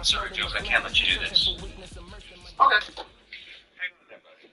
sorry, Joe, I can't let you do this. Okay. Hang on there, buddy.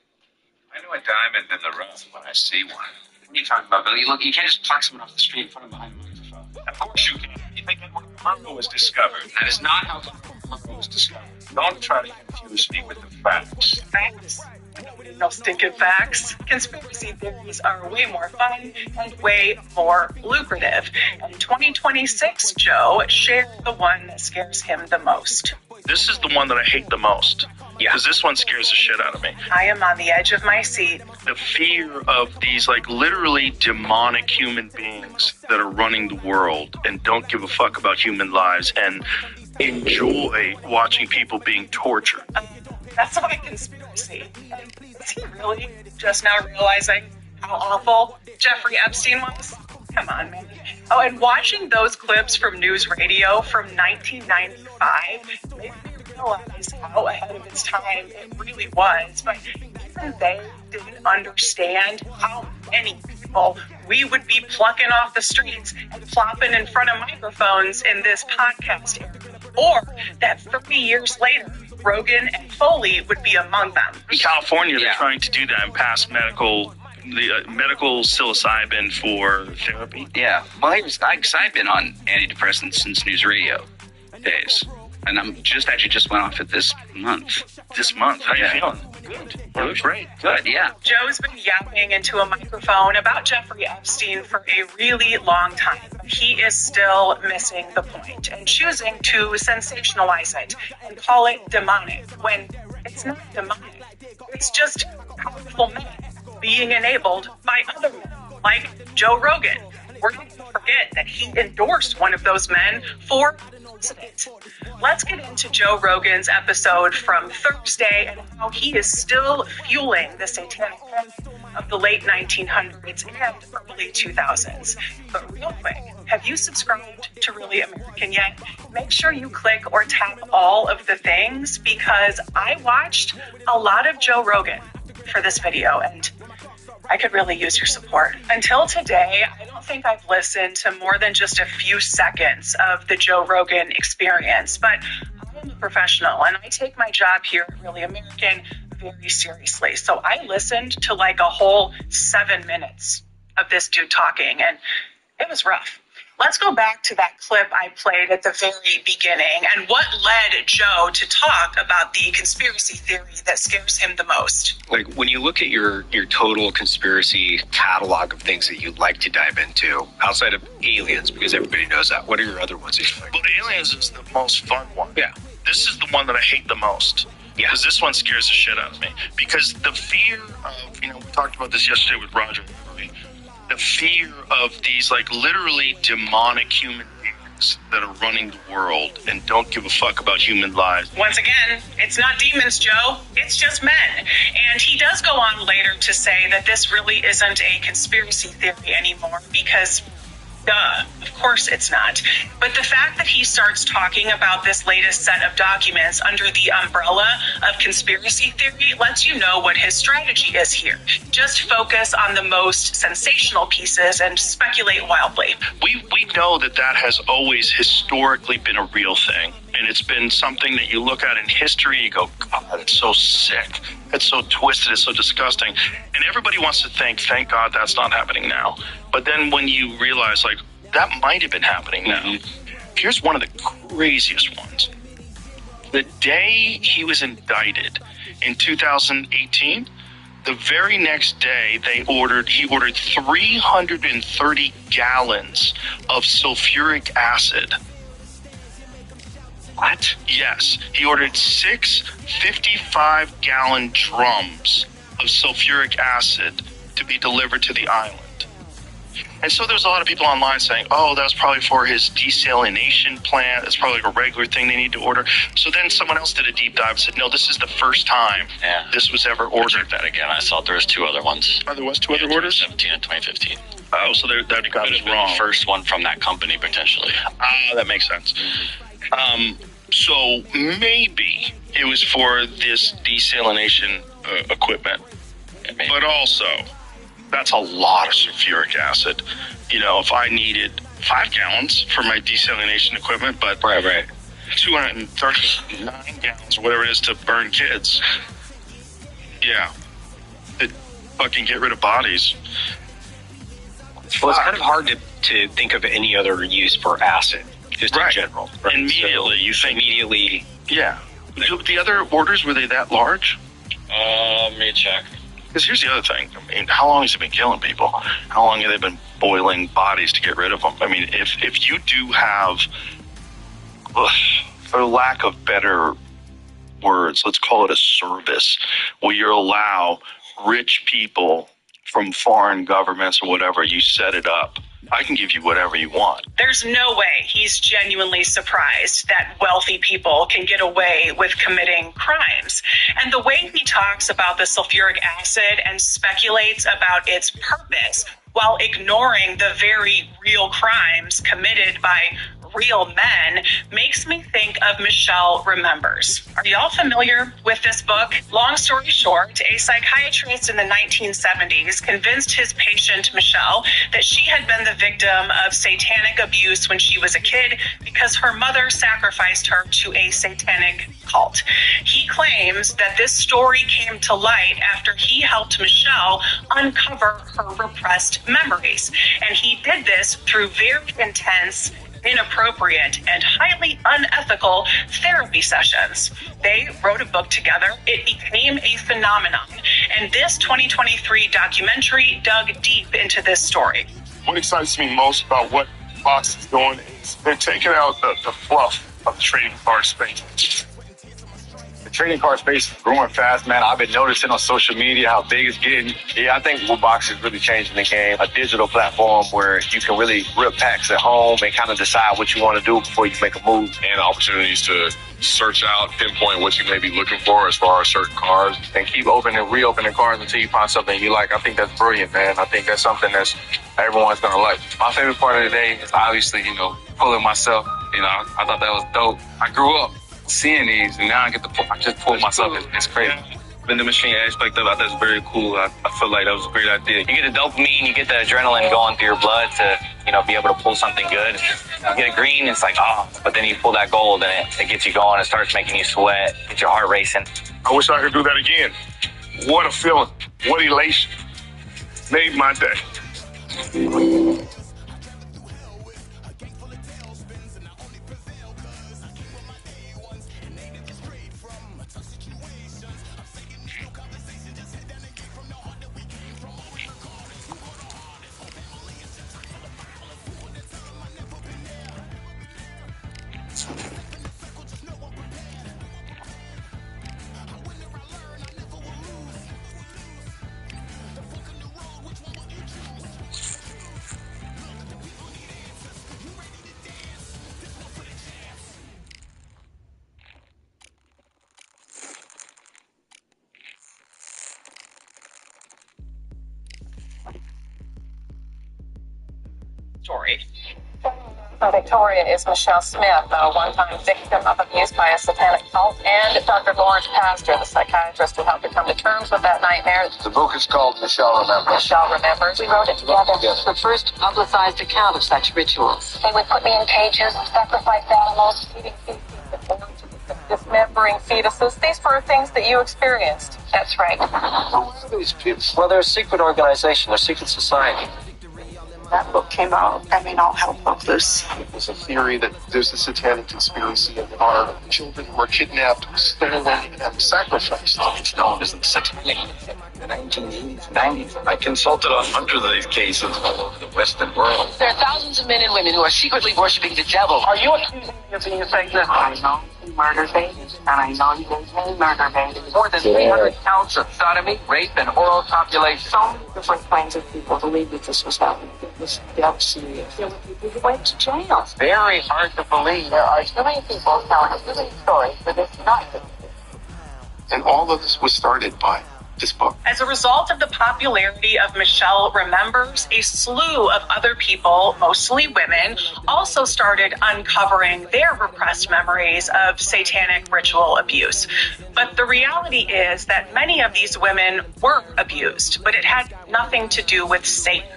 I know a diamond in the rough when I see one. What are you talking about, Billy? Look, you can't just pluck someone off the street and put them behind a microphone. Of course you can. You think Edward Murrow was discovered? That is not how Murrow was discovered. Don't try to confuse me with the facts. Facts? Nobody knows stinking facts. Conspiracy theories are way more fun and way more lucrative. And 2026, Joe shared the one that scares him the most. This is the one that I hate the most. Yeah. Because this one scares the shit out of me. I am on the edge of my seat. The fear of these, like, literally demonic human beings that are running the world and don't give a fuck about human lives and enjoy watching people being tortured. That's not a conspiracy. Is he really just now realizing how awful Jeffrey Epstein was? Come on, man. Oh, and watching those clips from news radio from 1995 made me realize how ahead of its time it really was. But even they didn't understand how many people we would be plucking off the streets and plopping in front of microphones in this podcast era. Or that 30 years later, Rogan and Foley would be among them. In California, they're trying to do that and pass medical psilocybin for therapy. Yeah. Well, I've been on antidepressants since news radio days. And I'm just went off it this month. How you feeling? Good. You look great. Good, yeah. Joe's been yapping into a microphone about Jeffrey Epstein for a really long time. He is still missing the point and choosing to sensationalize it and call it demonic when it's not demonic. It's just powerful men being enabled by other men, like Joe Rogan. We're going to forget that he endorsed one of those men for president. Let's get into Joe Rogan's episode from Thursday and how he is still fueling the satanic cult of the late 1900s and early 2000s. But real quick, have you subscribed to Really American yet? Make sure you click or tap all of the things because I watched a lot of Joe Rogan for this video and I could really use your support. Until today, I don't think I've listened to more than just a few seconds of the Joe Rogan experience, but I'm a professional and I take my job here at Really American very seriously. So I listened to like a whole 7 minutes of this dude talking and it was rough. Let's go back to that clip I played at the very beginning and what led Joe to talk about the conspiracy theory that scares him the most. Like, when you look at your total conspiracy catalog of things that you'd like to dive into, outside of aliens, because everybody knows that, what are your other ones that you like? Well, aliens is the most fun one. Yeah. This is the one that I hate the most. Yeah. Because this one scares the shit out of me. Because the fear of, we talked about this yesterday with Roger, the fear of these, like, literally demonic human beings that are running the world and don't give a fuck about human lives. Once again, it's not demons, Joe. It's just men. And he does go on later to say that this really isn't a conspiracy theory anymore because, duh, of course it's not. But the fact that he starts talking about this latest set of documents under the umbrella of conspiracy theory lets you know what his strategy is here. Just focus on the most sensational pieces and speculate wildly. We know that has always historically been a real thing. And it's been something that you look at in history, you go, God, it's so sick. It's so twisted. It's so disgusting. And everybody wants to thank God that's not happening now. But then when you realize, like, that might have been happening now. Here's one of the craziest ones. The day he was indicted in 2018, the very next day he ordered 330 gallons of sulfuric acid. What? Yes. He ordered 6 55-gallon drums of sulfuric acid to be delivered to the island. And so there's a lot of people online saying, oh, that was probably for his desalination plant. That's probably like a regular thing they need to order. So then someone else did a deep dive and said, no, this is the first time this was ever ordered. That again. I saw there was 2 other ones. Oh, there was 2 other orders? 2017 and 2015. Oh, so that got was wrong. The first one from that company, potentially. That makes sense. So maybe it was for this desalination equipment. But also, that's a lot of sulfuric acid. If I needed 5 gallons for my desalination equipment, but right. 239 gallons or whatever it is to burn kids. Yeah. To fucking get rid of bodies. Well, it's kind of hard to think of any other use for acid, just in general. Right? Immediately, so, you think. Immediately. Yeah. The other orders, were they that large? Let me check. Because here's the other thing. I mean, how long has it been killing people? How long have they been boiling bodies to get rid of them? I mean, if you do have, for lack of better words, let's call it a service, where you allow rich people from foreign governments or whatever, you set it up. I can give you whatever you want. There's no way he's genuinely surprised that wealthy people can get away with committing crimes. And the way he talks about the sulfuric acid and speculates about its purpose while ignoring the very real crimes committed by real men makes me think of Michelle Remembers. Are y'all familiar with this book? Long story short, a psychiatrist in the 1970s convinced his patient Michelle that she had been the victim of satanic abuse when she was a kid because her mother sacrificed her to a satanic cult. He claims that this story came to light after he helped Michelle uncover her repressed memories. And he did this through very intense, inappropriate, and highly unethical therapy sessions. They wrote a book together. It became a phenomenon. And this 2023 documentary dug deep into this story. What excites me most about what Fox is doing is they're taking out the fluff of the trading card space. The trading card space is growing fast, man. I've been noticing on social media how big it's getting. Yeah, I think Box is really changing the game. A digital platform where you can really rip packs at home and kind of decide what you want to do before you make a move. And opportunities to search out, pinpoint what you may be looking for as far as certain cards. And keep opening and reopening cards until you find something you like. I think that's brilliant, man. I think that's something that's everyone's going to like. My favorite part of the day is obviously, pulling myself. I thought that was dope. I grew up seeing these, and now I just pull myself. It's crazy. The machine aspect of it, that's very cool. I feel like that was a great idea. You get the dopamine, you get the adrenaline going through your blood to, be able to pull something good. You get a green, it's like, but then you pull that gold and it gets you going. It starts making you sweat, gets your heart racing. I wish I could do that again. What a feeling. What elation. Made my day. Story. Victoria is Michelle Smith, a one-time victim of abuse by a satanic cult, and Dr. Lawrence Pastor, the psychiatrist who helped her come to terms with that nightmare. The book is called Michelle Remembers. Michelle Remembers. We wrote it together. Yes. The first publicized account of such rituals. They would put me in cages, sacrifice animals, eating feces, dismembering fetuses. These were things that you experienced. That's right. Who are these people? Well, they're a secret organization, they're a secret society. That book came out, all hell broke loose. There's a theory that there's a satanic conspiracy and our children were kidnapped, stolen, and sacrificed. It's known as the satanic. In the 1980s, 90s, I consulted on hundreds of these cases all over the Western world. There are thousands of men and women who are secretly worshiping the devil. Are you accusing me of being a Satanist? I know he murdered babies, and I know he didn't murder babies. More than 300 counts of sodomy, rape, and oral copulation. So many different kinds of people believe that this was happening. It was dead serious. There were people who went to jail. It's very hard to believe. There are too many people telling too many stories for this not to. And all of this was started by this book. As a result of the popularity of Michelle Remembers, a slew of other people, mostly women, also started uncovering their repressed memories of satanic ritual abuse. But the reality is that many of these women were abused, but it had nothing to do with Satan.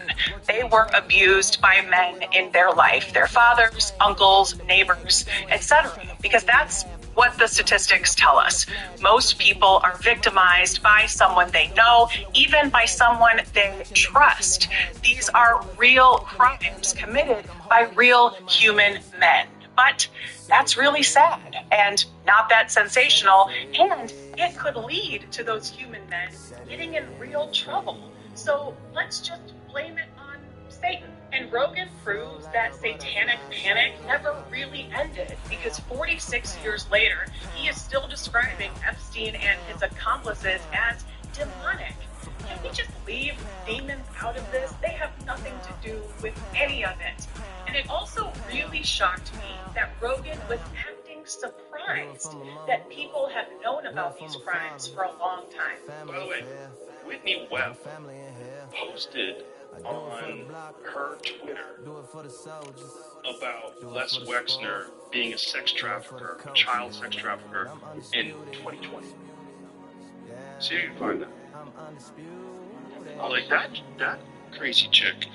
They were abused by men in their life, their fathers, uncles, neighbors, etc. Because that's what the statistics tell us. Most people are victimized by someone they know, even by someone they trust. These are real crimes committed by real human men. But that's really sad and not that sensational, and it could lead to those human men getting in real trouble. So let's just blame it on Satan. And Rogan proves that satanic panic never really ended, because 46 years later, he is still describing Epstein and his accomplices as demonic. Can we just leave demons out of this? They have nothing to do with any of it. And it also really shocked me that Rogan was acting surprised that people have known about these crimes for a long time. By the way, Whitney Webb posted on her Twitter about Les Wexner being a sex trafficker, a child sex trafficker in 2020. See if you can find that. Like that crazy chick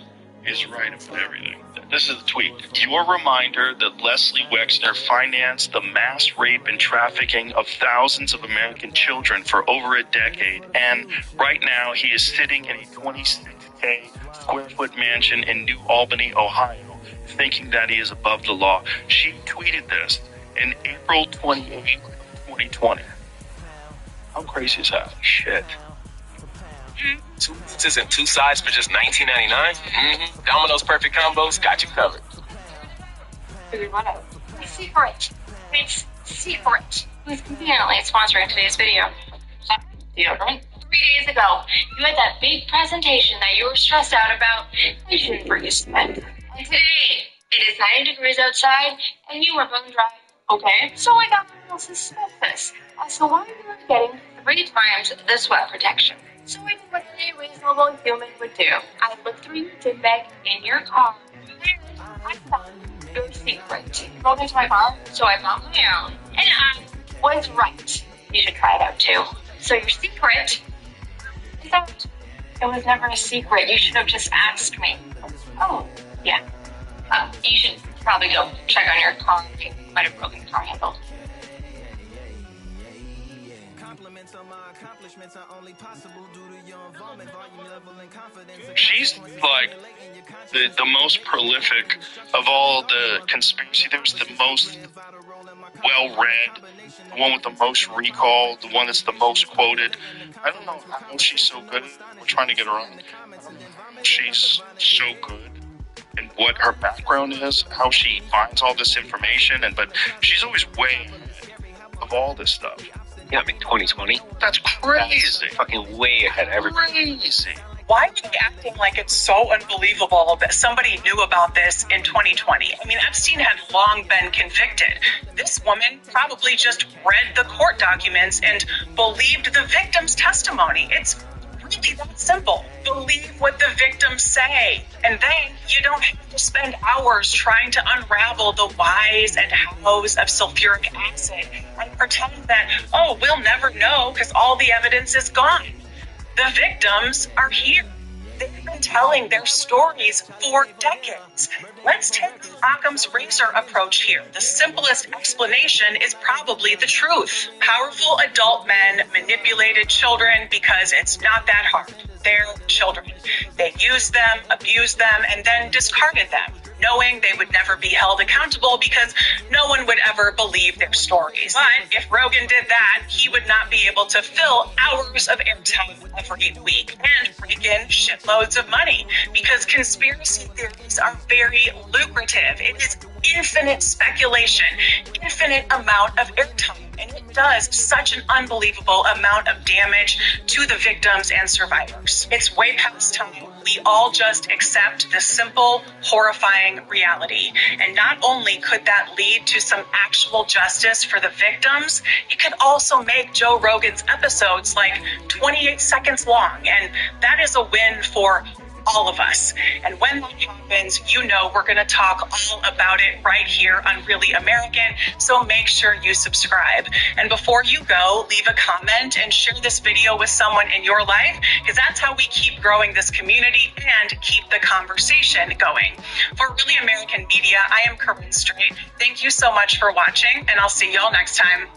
is right about everything. This is the tweet. Your reminder that Leslie Wexner financed the mass rape and trafficking of thousands of American children for over a decade, and right now he is sitting in a 26K square foot mansion in New Albany, Ohio, thinking that he is above the law. She tweeted this in April 28, 2020. How crazy is that? Shit. Two pizzas and two sides for just $19.99. Domino's perfect combos got you covered. Figured one out. Secret. It's secret. Who's conveniently sponsoring today's video? Deodorant. 3 days ago, you had that big presentation that you were stressed out about. I shouldn't bring you cement. And today, it is 90 degrees outside, and you are bone dry. Okay, so I got a little suspicious as to why you were getting 3 times the sweat protection. So I did what any reasonable human would do. I looked through your gym bag in your car, and I found your secret. You broke into my car, so I bought my own, and I was right. You should try it out too. So your secret is that it was never a secret. You should have just asked me. Oh, yeah. You should probably go check on your car. You might have broken the car handle. She's like the most prolific of all the conspiracy. There's the most well-read, the one with the most recall, the one that's the most quoted. I don't know how she's so good. We're trying to get her on. She's so good and what her background is, how she finds all this information, but she's always way ahead of all this stuff. Yeah, I mean, 2020. That's crazy. That's fucking way ahead of everybody. Crazy. Why are you acting like it's so unbelievable that somebody knew about this in 2020? I mean, Epstein had long been convicted. This woman probably just read the court documents and believed the victim's testimony. It's really that simple. Believe what the victims say. And then you don't have to spend hours trying to unravel the whys and hows of sulfuric acid and pretend that, oh, we'll never know because all the evidence is gone. The victims are here. They've been telling their stories for decades. Let's take the Occam's razor approach here. The simplest explanation is probably the truth. Powerful adult men manipulated children because it's not that hard. They're children. They used them, abused them, and then discarded them, knowing they would never be held accountable because no one would ever believe their stories. But if Rogan did that, he would not be able to fill hours of airtime every week and rake in shitloads of money, because conspiracy theories are very lucrative. It is infinite speculation, infinite amount of airtime, and it does such an unbelievable amount of damage to the victims and survivors. It's way past time we all just accept the simple, horrifying reality. And not only could that lead to some actual justice for the victims, it could also make Joe Rogan's episodes like 28 seconds long, and that is a win for all of us. And when that happens, you know we're going to talk all about it right here on Really American, so make sure you subscribe. And before you go, leave a comment and share this video with someone in your life, because that's how we keep growing this community and keep the conversation going. For Really American Media, I am Corinne Strait. Thank you so much for watching, and I'll see y'all next time.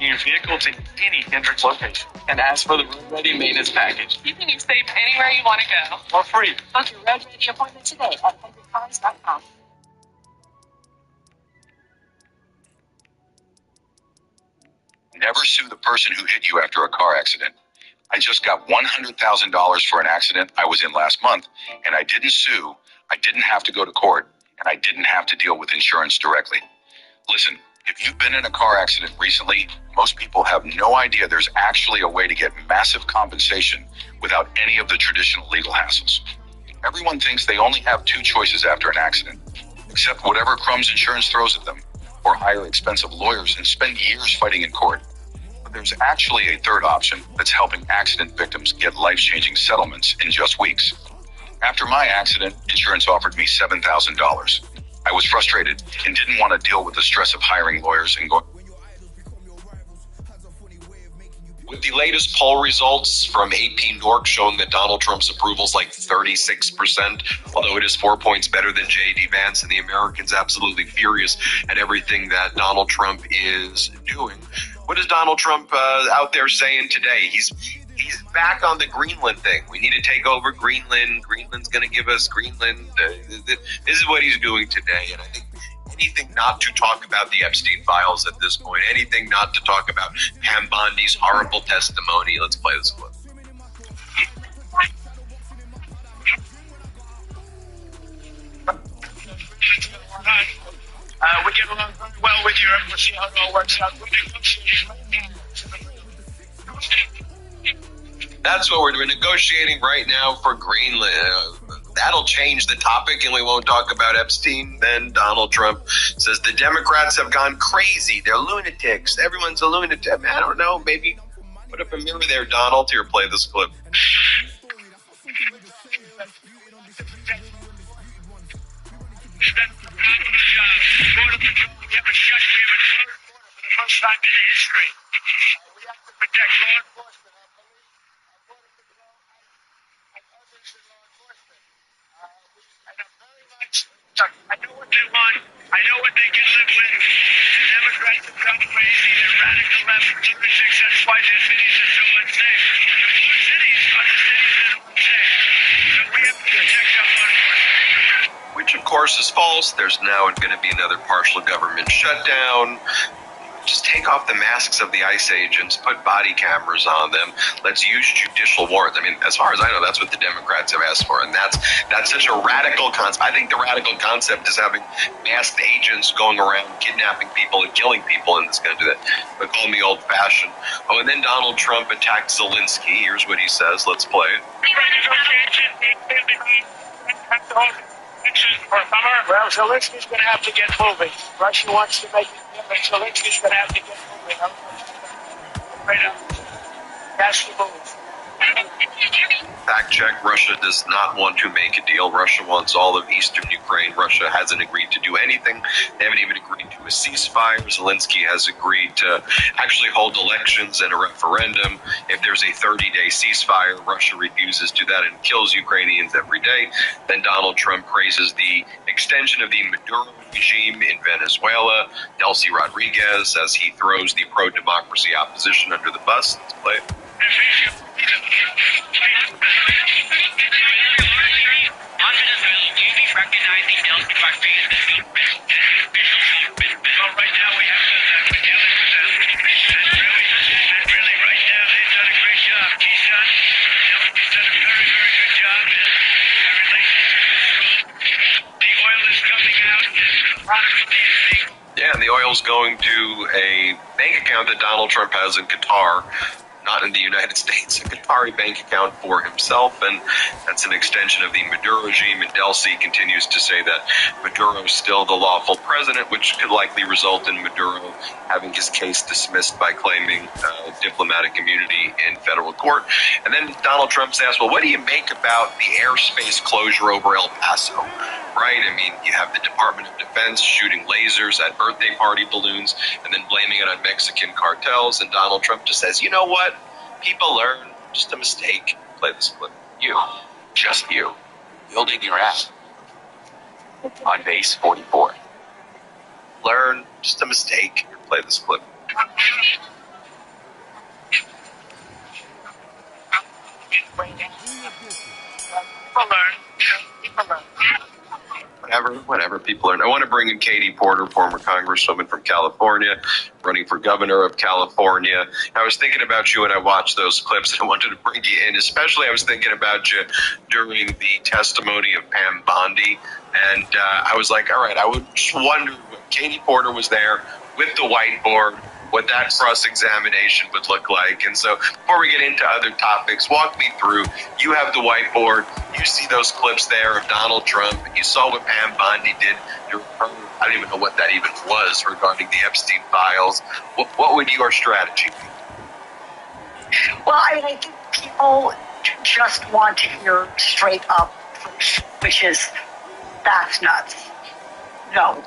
Your vehicle to any Hendrix location and ask for the Road Ready maintenance package. Keeping you safe anywhere you want to go. For free. Book your Road Ready appointment today at hendrixcars.com. Never sue the person who hit you after a car accident. I just got $100,000 for an accident I was in last month, and I didn't sue, I didn't have to go to court, and I didn't have to deal with insurance directly. Listen, if you've been in a car accident recently, most people have no idea there's actually a way to get massive compensation without any of the traditional legal hassles. Everyone thinks they only have two choices after an accident: accept whatever crumbs insurance throws at them, or hire expensive lawyers and spend years fighting in court. But there's actually a third option that's helping accident victims get life-changing settlements in just weeks. After my accident, insurance offered me $7,000. I was frustrated and didn't want to deal with the stress of hiring lawyers and going. With the latest poll results from AP Nork showing that Donald Trump's approval is like 36%, although it is 4 points better than J.D. Vance, and the Americans absolutely furious at everything that Donald Trump is doing. What is Donald Trump out there saying today? He's back on the Greenland thing. We need to take over Greenland. Greenland's going to give us Greenland. This is what he's doing today, and I think anything not to talk about the Epstein files at this point, anything not to talk about Pam Bondi's horrible testimony. Let's play this clip. We get along very well with Europe. We'll see how it all works out. That's what we're doing, negotiating right now for Greenland. That'll change the topic and we won't talk about Epstein. Then Donald Trump says the Democrats have gone crazy. They're lunatics. Everyone's a lunatic. I don't know. Maybe put up a mirror there, Donald. Here, play this clip. First time in history. We have to protect law enforcement. And I'm very much, I know what they want. I know what they can live with. The Democrats have gone crazy. They're radical left lunatics. That's why their cities are so unsafe. The blue cities are the cities that are unsafe. So we have to protect our law enforcement. Which, of course, is false. There's now going to be another partial government shutdown. Just take off the masks of the ICE agents, put body cameras on them. Let's use judicial warrants. I mean, as far as I know, that's what the Democrats have asked for, and that's such a radical concept. I think the radical concept is having masked agents going around kidnapping people and killing people in this country. But call me old-fashioned. Oh, and then Donald Trump attacked Zelensky. Here's what he says. Let's play it. For summer, well, Zelensky's going to have to get moving. Russia wants to make it deal, and Zelensky's going to have to get moving. Right up. Has to move. Fact check, Russia does not want to make a deal. Russia wants all of eastern Ukraine. Russia hasn't agreed to do anything. They haven't even agreed to a ceasefire. Zelensky has agreed to actually hold elections and a referendum. If there's a 30-day ceasefire, Russia refuses to that and kills Ukrainians every day. Then Donald Trump praises the extension of the Maduro regime in Venezuela. Delcy Rodriguez says he throws the pro-democracy opposition under the bus. Let's play it. On Venezuela, do you think recognizing Delcy Rodriguez as the well, right now we have we're dealing with them. And really, right now, they've done a great job. He's done a very, very good job. The relationship is strong. The oil is coming out. There's a lot of Yeah, and the oil's going to a bank account that Donald Trump has in Qatar. not in the United States, a Qatari bank account for himself, and that's an extension of the Maduro regime. And Delcy continues to say that Maduro is still the lawful president, which could likely result in Maduro having his case dismissed by claiming diplomatic immunity in federal court. And then Donald Trump's asked, well, what do you make about the airspace closure over El Paso? Right? I mean, you have the Department of Defense shooting lasers at birthday party balloons and then blaming it on Mexican cartels. And Donald Trump just says, you know what? People learn. Just a mistake. Play this clip. You, just you, building your app on base 44. Learn. Just a mistake. Play this clip. Whatever, people learn. I want to bring in Katie Porter, former congresswoman from California, running for governor of California. I was thinking about you when I watched those clips, and I wanted to bring you in. Especially, I was thinking about you during the testimony of Pam Bondi, and I was like, all right, I would just wonder when Katie Porter was there with the whiteboard, what that cross-examination would look like. And so before we get into other topics, walk me through. You have the whiteboard. You see those clips there of Donald Trump. You saw what Pam Bondi did. I don't even know what that even was regarding the Epstein files. What would your strategy be? Well, I mean, I think people just want to hear straight up, which is, that's nuts. No.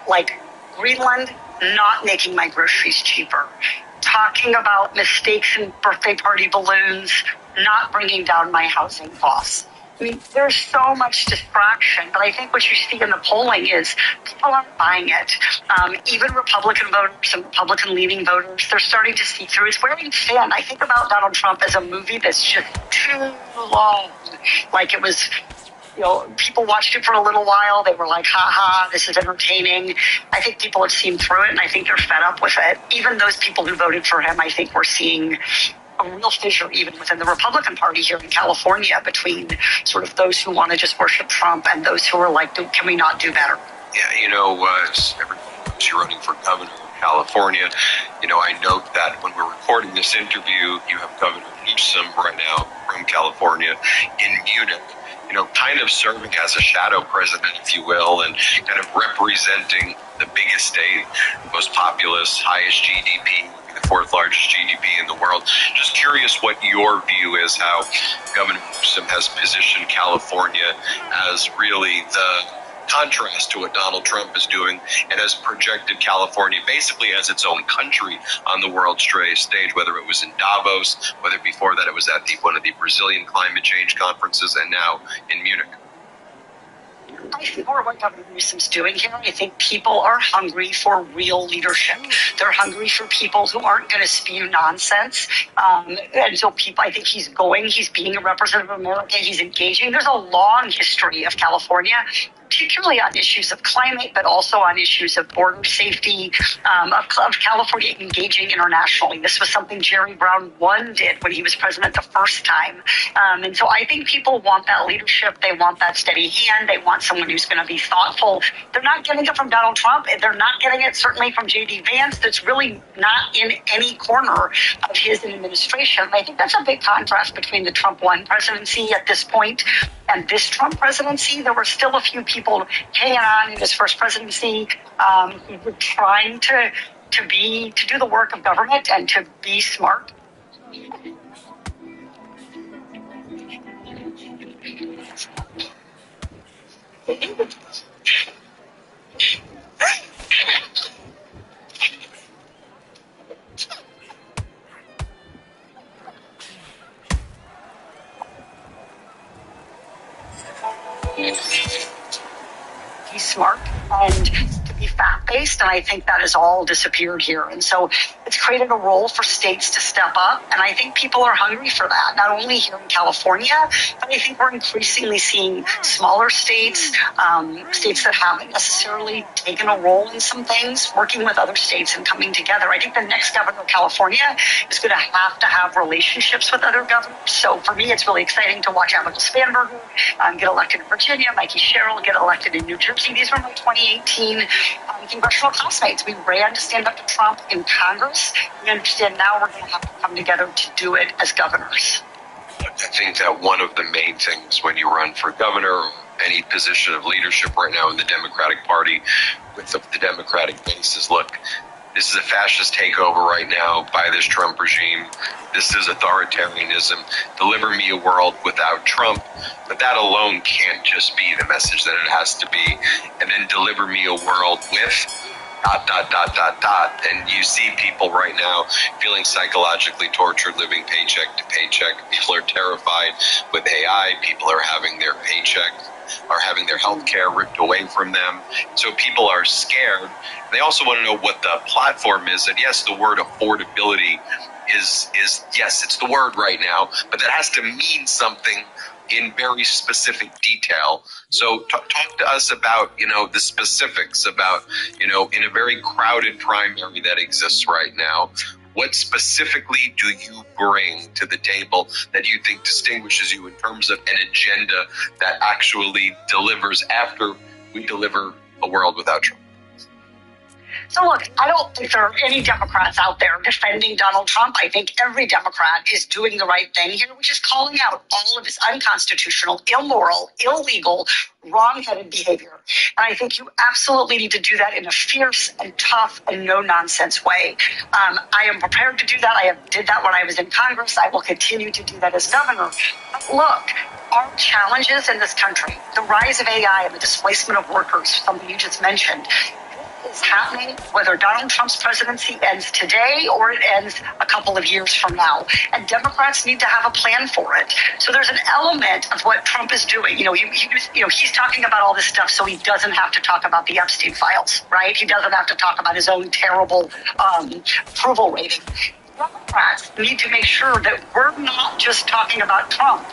Like, Greenland, not making my groceries cheaper. Talking about mistakes in birthday party balloons, not bringing down my housing costs. I mean, there's so much distraction, but I think what you see in the polling is people aren't buying it. Even Republican voters and Republican-leaning voters, they're starting to see through. It's where we stand. I think about Donald Trump as a movie that's just too long. Like it was... You know, people watched it for a little while. They were like, ha, this is entertaining. I think people have seen through it, and I think they're fed up with it. Even those people who voted for him, I think we're seeing a real fissure even within the Republican Party here in California between sort of those who want to just worship Trump and those who are like, can we not do better? Yeah, you know, everybody knows you're running for governor of California. You know, I note that when we're recording this interview, you have Governor Newsom right now from California in Munich. You know, kind of serving as a shadow president, if you will, and kind of representing the biggest state, most populous, highest GDP, the fourth largest GDP in the world. Just curious what your view is, how Governor Newsom has positioned California as really the contrast to what Donald Trump is doing, and has projected California basically as its own country on the world stage, whether it was in Davos, whether before that it was at one of the Brazilian climate change conferences, and now in Munich. I think more what Governor Newsom's doing here, I think people are hungry for real leadership. They're hungry for people who aren't going to spew nonsense. And so people, I think he's being a representative of America, he's engaging. There's a long history of California, particularly on issues of climate, but also on issues of border safety, of California engaging internationally. This was something Jerry Brown 1 did when he was president the first time. And so I think people want that leadership. They want that steady hand. They want someone who's going to be thoughtful. They're not getting it from Donald Trump. They're not getting it certainly from J.D. Vance. That's really not in any corner of his administration. I think that's a big contrast between the Trump 1 presidency at this point and this Trump presidency. There were still a few people hanging on in his first presidency who were trying to do the work of government and to be smart. He's smart and to be fact-based, and I think that has all disappeared here. And so it's created a role for states to step up, and I think people are hungry for that, not only here in California, but I think we're increasingly seeing smaller states, states that haven't necessarily taken a role in some things, working with other states and coming together. I think the next governor of California is going to have relationships with other governors. So for me, it's really exciting to watch Abigail Spanberger get elected in Virginia, Mikey Sherrill get elected in New Jersey. These were my 2018 congressional classmates. We ran to stand up to Trump in Congress. We understand now we're going to have to come together to do it as governors. I think that one of the main things when you run for governor or any position of leadership right now in the Democratic Party with the Democratic base is, look, this is a fascist takeover right now by this Trump regime. This is authoritarianism. Deliver me a world without Trump. But that alone can't just be the message that it has to be. And then deliver me a world with ... And you see people right now feeling psychologically tortured, living paycheck to paycheck. People are terrified with AI. People are having their paycheck, are having their health care ripped away from them. So people are scared. They also want to know what the platform is. And yes, the word affordability is yes, it's the word right now, but that has to mean something in very specific detail. So talk to us about, the specifics about, in a very crowded primary that exists right now. What specifically do you bring to the table that you think distinguishes you in terms of an agenda that actually delivers after we deliver a world without Trump? So look, I don't think there are any Democrats out there defending Donald Trump. I think every Democrat is doing the right thing here, which is calling out all of his unconstitutional, immoral, illegal, wrong-headed behavior. And I think you absolutely need to do that in a fierce and tough and no-nonsense way. I am prepared to do that. I did that when I was in Congress. I will continue to do that as governor. But look, our challenges in this country, the rise of AI and the displacement of workers, something you just mentioned, is happening whether Donald Trump's presidency ends today or it ends a couple of years from now. And Democrats need to have a plan for it. So there's an element of what Trump is doing. He's talking about all this stuff so he doesn't have to talk about the Epstein files, right? He doesn't have to talk about his own terrible approval rating. Democrats need to make sure that we're not just talking about Trump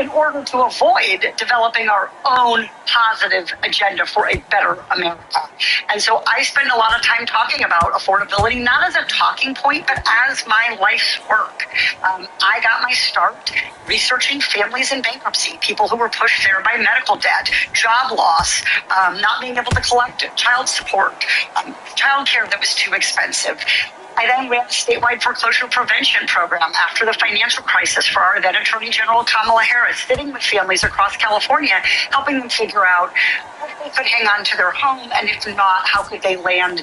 in order to avoid developing our own positive agenda for a better America. And so I spend a lot of time talking about affordability, not as a talking point, but as my life's work. I got my start researching families in bankruptcy, people who were pushed there by medical debt, job loss, not being able to collect child support, child care that was too expensive. I then ran a statewide foreclosure prevention program after the financial crisis for our then Attorney General Kamala Harris, sitting with families across California, helping them figure out if they could hang on to their home, and if not, how could they land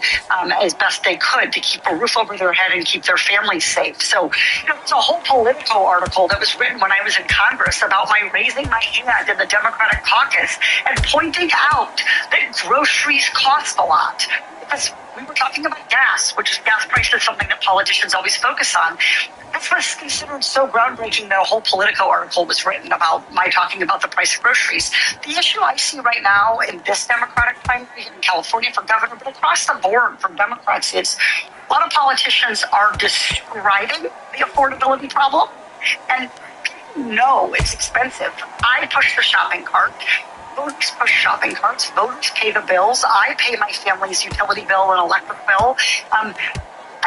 as best they could to keep a roof over their head and keep their families safe. So there's a whole Politico article that was written when I was in Congress about my raising my hand in the Democratic caucus and pointing out that groceries cost a lot. Because we were talking about gas, which is gas price is something that politicians always focus on. This was considered so groundbreaking that a whole Politico article was written about my talking about the price of groceries. The issue I see right now in this Democratic primary in California for governor, but across the board for Democrats, is a lot of politicians are describing the affordability problem, and people know it's expensive. I push the shopping cart. Voters push shopping carts. Voters pay the bills. I pay my family's utility bill and electric bill.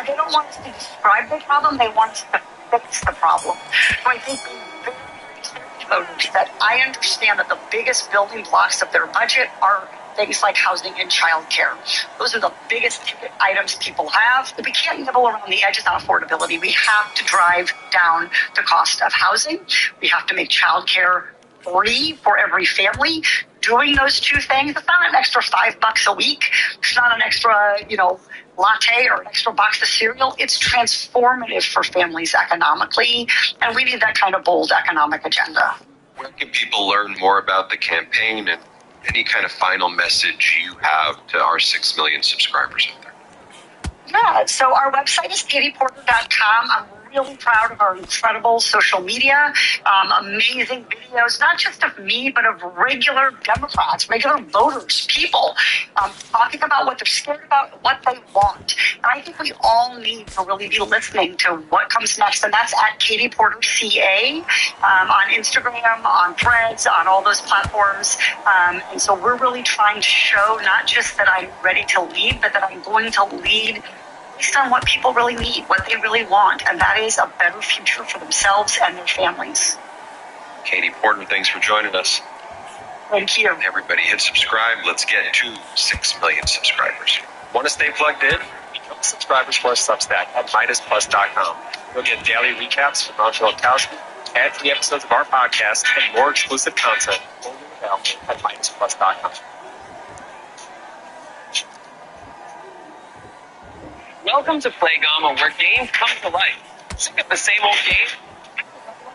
They don't want us to describe the problem. They want us to fix the problem. So I think being very clear to voters that I understand that the biggest building blocks of their budget are things like housing and childcare. Those are the biggest ticket items people have. We can't nibble around the edges on affordability. We have to drive down the cost of housing. We have to make childcare free for every family. Doing those two things, it's not an extra $5 a week. It's not an extra, latte or an extra box of cereal. It's transformative for families economically, and we need that kind of bold economic agenda. Where can people learn more about the campaign and any kind of final message you have to our 6 million subscribers out there? Yeah, so our website is katieporter.com. I'm really proud of our incredible social media, amazing videos, not just of me, but of regular Democrats, regular voters, people, talking about what they're scared about, what they want. And I think we all need to really be listening to what comes next, and that's at Katie Porter CA on Instagram, on Threads, on all those platforms. And so we're really trying to show not just that I'm ready to lead, but that I'm going to lead based on what people really need, what they really want, and that is a better future for themselves and their families. Katie Porter, thanks for joining us. Thank you. Everybody hit subscribe. Let's get to 6 million subscribers. Want to stay plugged in? Become subscribers for our Substack at MidasPlus.com. You'll get daily recaps from Montreal Kowski, ad-free episodes of our podcast, and more exclusive content only available at MidasPlus.com. Welcome to Playgama, where games come to life. Sick of the same old game?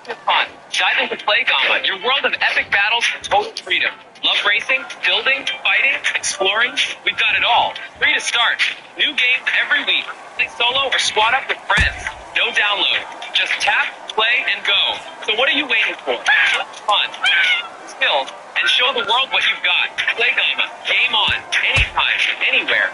It's fun. Dive into Playgama, your world of epic battles and total freedom. Love racing, building, fighting, exploring? We've got it all. Free to start. New games every week. Play solo or squad up with friends. No download. Just tap, play, and go. So what are you waiting for? Have fun, skill, and show the world what you've got. Playgama. Game on. Anytime. Anywhere.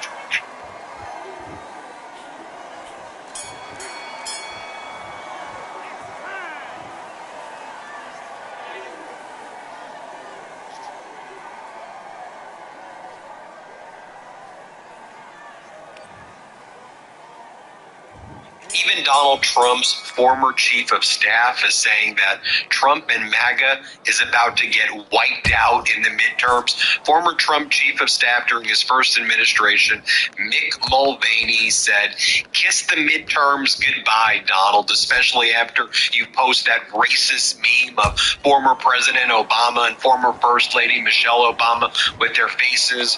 Even Donald Trump's former chief of staff is saying that Trump and MAGA is about to get wiped out in the midterms. Former Trump chief of staff during his first administration, Mick Mulvaney, said, "Kiss the midterms goodbye, Donald," especially after you post that racist meme of former President Obama and former First Lady Michelle Obama with their faces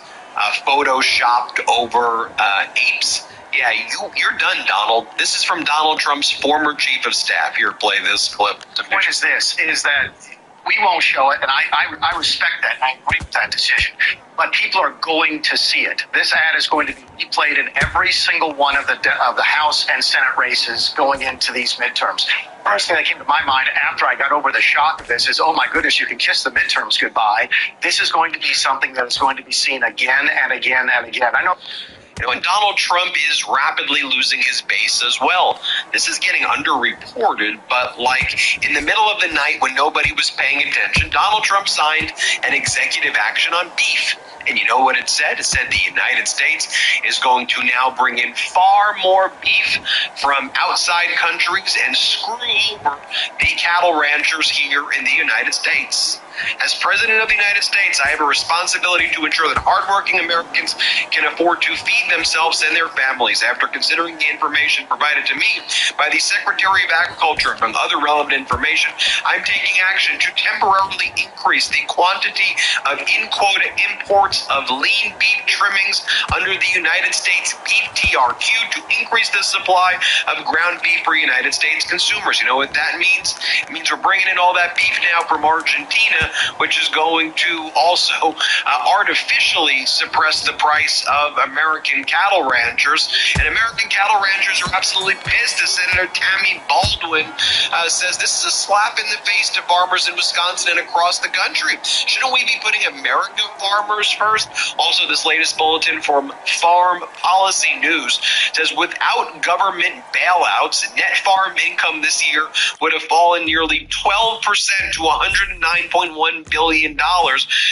photoshopped over apes. Yeah, you're done, Donald. This is from Donald Trump's former chief of staff. Here, play this clip. The point is this, is that we won't show it, and I respect that, and I agree with that decision. But people are going to see it. This ad is going to be replayed in every single one of the House and Senate races going into these midterms. First thing that came to my mind after I got over the shock of this is, oh my goodness, you can kiss the midterms goodbye. This is going to be something that is going to be seen again and again and again. I know. And Donald Trump is rapidly losing his base as well. This is getting underreported, but like in the middle of the night when nobody was paying attention, Donald Trump signed an executive action on beef. And you know what it said? It said the United States is going to now bring in far more beef from outside countries and screw over the cattle ranchers here in the United States. As President of the United States, I have a responsibility to ensure that hardworking Americans can afford to feed themselves and their families. After considering the information provided to me by the Secretary of Agriculture, among other relevant information, I'm taking action to temporarily increase the quantity of in-quota imports of lean beef trimmings under the United States Beef TRQ to increase the supply of ground beef for United States consumers. You know what that means? It means we're bringing in all that beef now from Argentina, which is going to also artificially suppress the price of American cattle ranchers. And American cattle ranchers are absolutely pissed as Senator Tammy Baldwin says this is a slap in the face to farmers in Wisconsin and across the country. Shouldn't we be putting American farmers first? Also, this latest bulletin from Farm Policy News says without government bailouts, net farm income this year would have fallen nearly 12% to $109.1 billion.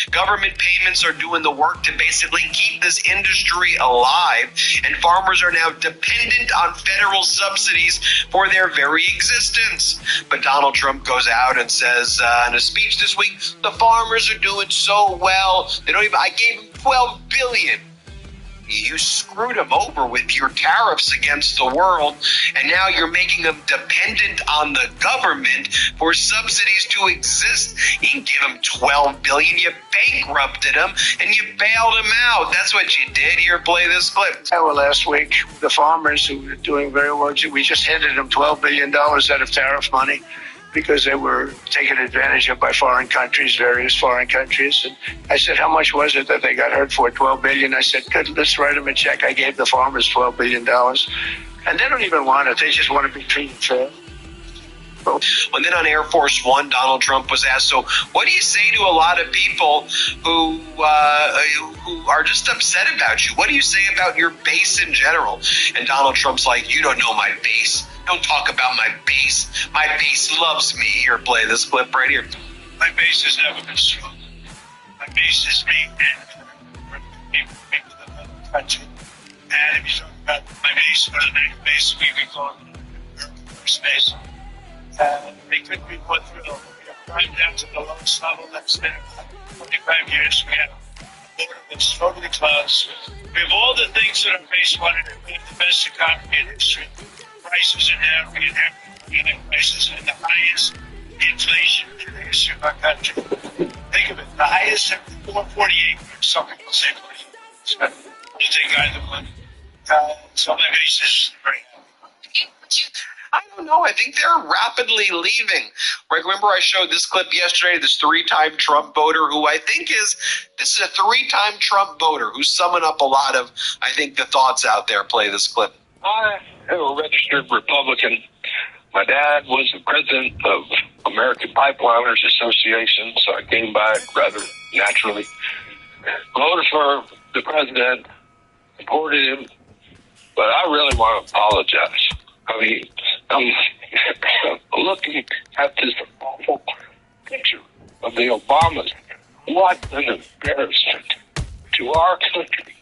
Government payments are doing the work to basically keep this industry alive, and farmers are now dependent on federal subsidies for their very existence. But Donald Trump goes out and says in a speech this week, the farmers are doing so well. I gave them $12 billion. You screwed them over with your tariffs against the world, and now you're making them dependent on the government for subsidies to exist. You didn't give them $12 billion. You bankrupted them, and you bailed them out. That's what you did. Here, play this clip. Last week, the farmers who were doing very well, we just handed them $12 billion out of tariff money, because they were taken advantage of by foreign countries, various foreign countries. And I said, how much was it that they got hurt for? $12 billion. I said, good, let's write them a check. I gave the farmers $12 billion. And they don't even want it. They just want to be treated fair. And then on Air Force One, Donald Trump was asked, so what do you say to a lot of people who are just upset about you? What do you say about your base in general? And Donald Trump's like, you don't know my base. Don't talk about my base. My base loves me. Here, play this clip right here. My base has never been strong. My base is me and people that love the country. And if you talk about my base, or the next base, we call it Air Force Base. They couldn't be more thrilled. crime down to the lowest level that's been in 25 years. We have a border that's totally closed. We have all the things that are based on it. We have the best economy in history. Prices are down. We have unit prices and the highest inflation in the history of our country. Think of it, the highest at 448. Some people say 48. You think either one. So my base is very happy. I don't know. I think they're rapidly leaving. Like, remember I showed this clip yesterday, this 3-time Trump voter who I think this is a 3-time Trump voter who's summing up a lot of, I think, the thoughts out there. Play this clip. I am a registered Republican. My dad was the president of American Pipeliners Association, so I came by rather naturally. Voted for the president, supported him, but I really want to apologize. I mean, I'm looking at this awful picture of the Obamas. What an embarrassment to our country.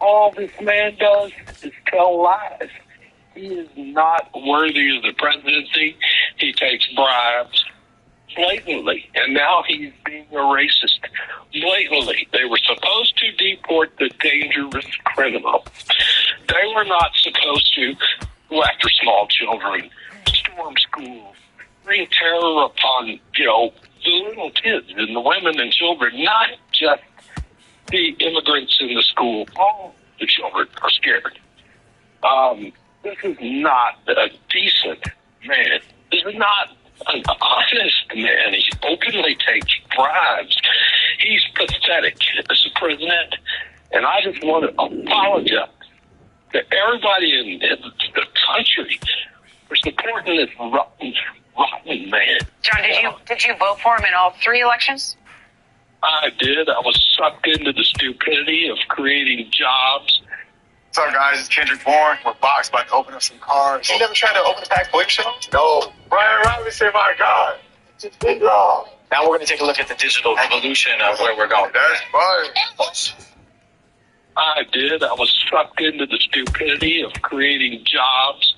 All this man does is tell lies. He is not worthy of the presidency. He takes bribes blatantly, and now he's being a racist blatantly. They were supposed to deport the dangerous criminal. They were not supposed to go after small children, storm schools, bring terror upon, the little kids and the women and children, not just the immigrants in the school. All the children are scared. This is not a decent man. This is not an honest man. He openly takes bribes. He's pathetic as a president, and I just want to apologize to everybody in the country for supporting this rotten man. John, did you vote for him in all 3 elections? I did. I was sucked into the stupidity of creating jobs. What's up, guys? It's Kendrick Bourne. We're Box, about to open up some cars. You never tried to open a pack for your show? No. Brian Robinson, my God. It's been wrong. Now we're going to take a look at the digital evolution of where we're going. That's fine. I did. I was sucked into the stupidity of creating jobs.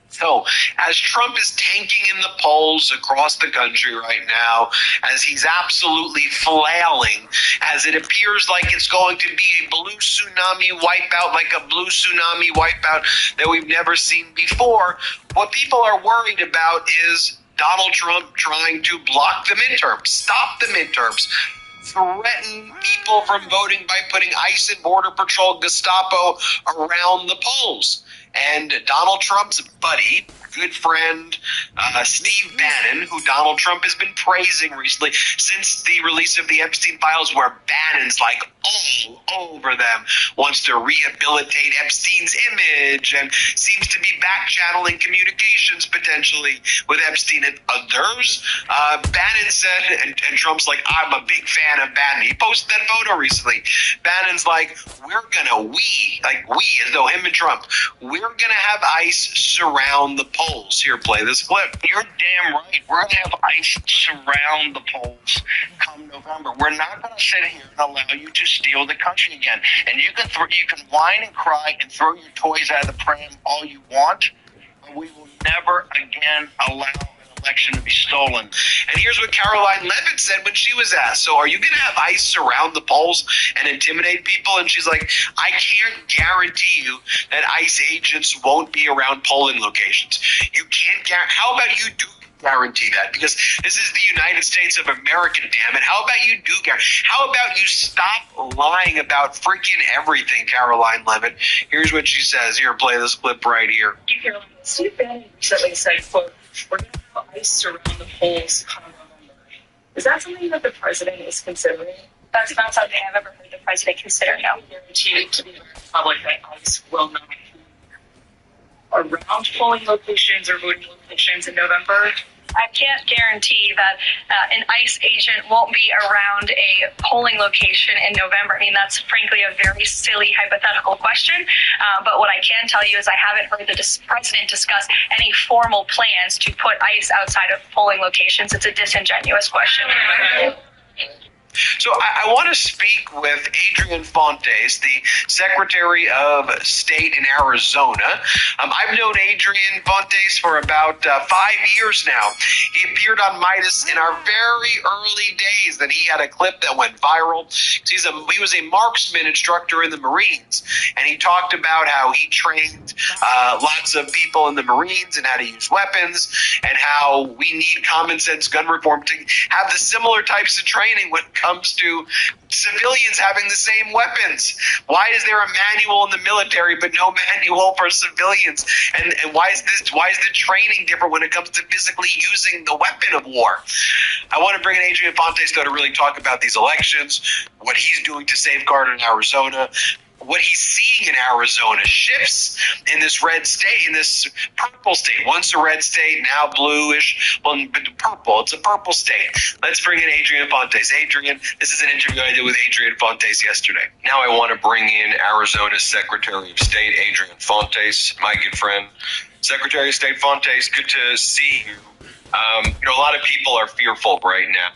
So, as Trump is tanking in the polls across the country right now, as he's absolutely flailing, as it appears like it's going to be a blue tsunami wipeout, like a blue tsunami wipeout that we've never seen before, what people are worried about is Donald Trump trying to block the midterms, stop the midterms, threaten people from voting by putting ICE and Border Patrol, Gestapo around the polls. And Donald Trump's buddy, good friend, Steve Bannon, who Donald Trump has been praising recently since the release of the Epstein files, where Bannon's like all over them, wants to rehabilitate Epstein's image and seems to be back-channeling communications potentially with Epstein and others. Bannon said, and Trump's like, I'm a big fan of Bannon. He posted that photo recently. Bannon's like, as though him and Trump, we're going to have ICE surround the polls. Here, play this clip. You're damn right. We're going to have ICE surround the polls come November. We're not going to sit here and allow you to steal the country again. And you can whine and cry and throw your toys out of the pram all you want, but we will never again allow an election to be stolen. And here's what Caroline Levitt said when she was asked, so are you going to have ICE surround the polls and intimidate people? And she's like, I can't guarantee you that ICE agents won't be around polling locations. You can't guarantee. How about you do guarantee that? Because this is the United States of America, damn it. How about you do guarantee? How about you stop lying about freaking everything, Caroline Levitt? Here's what she says. Here, play this clip right here. Steve Bannon recently said, quote, we're going to have ICE surround the polls come November. Is that something that the president is considering? That's not something I've ever heard the president consider, no. Guaranteed to the public that ICE will not be around polling locations or voting locations in November? I can't guarantee that an ICE agent won't be around a polling location in November. I mean, that's frankly a very silly hypothetical question. But what I can tell you is I haven't heard the president discuss any formal plans to put ICE outside of polling locations. It's a disingenuous question. So I want to speak with Adrian Fontes, the Secretary of State in Arizona. I've known Adrian Fontes for about 5 years now. He appeared on Midas in our very early days. Then he had a clip that went viral. He was a marksman instructor in the Marines, and he talked about how he trained lots of people in the Marines and how to use weapons, and how we need common sense gun reform to have the similar types of training when it comes to civilians having the same weapons. Why is there a manual in the military but no manual for civilians? And why is the training different when it comes to physically using the weapon of war? I want to bring in Adrian Fontes though to really talk about these elections, what he's doing to safeguard in Arizona, what he's seeing in Arizona, shifts in this red state, in this purple state. Once a red state, now bluish, well, but purple. It's a purple state. Let's bring in Adrian Fontes. Adrian, this is an interview I did with Adrian Fontes yesterday. Now I want to bring in Arizona's Secretary of State, Adrian Fontes, my good friend. Secretary of State Fontes, good to see you. A lot of people are fearful right now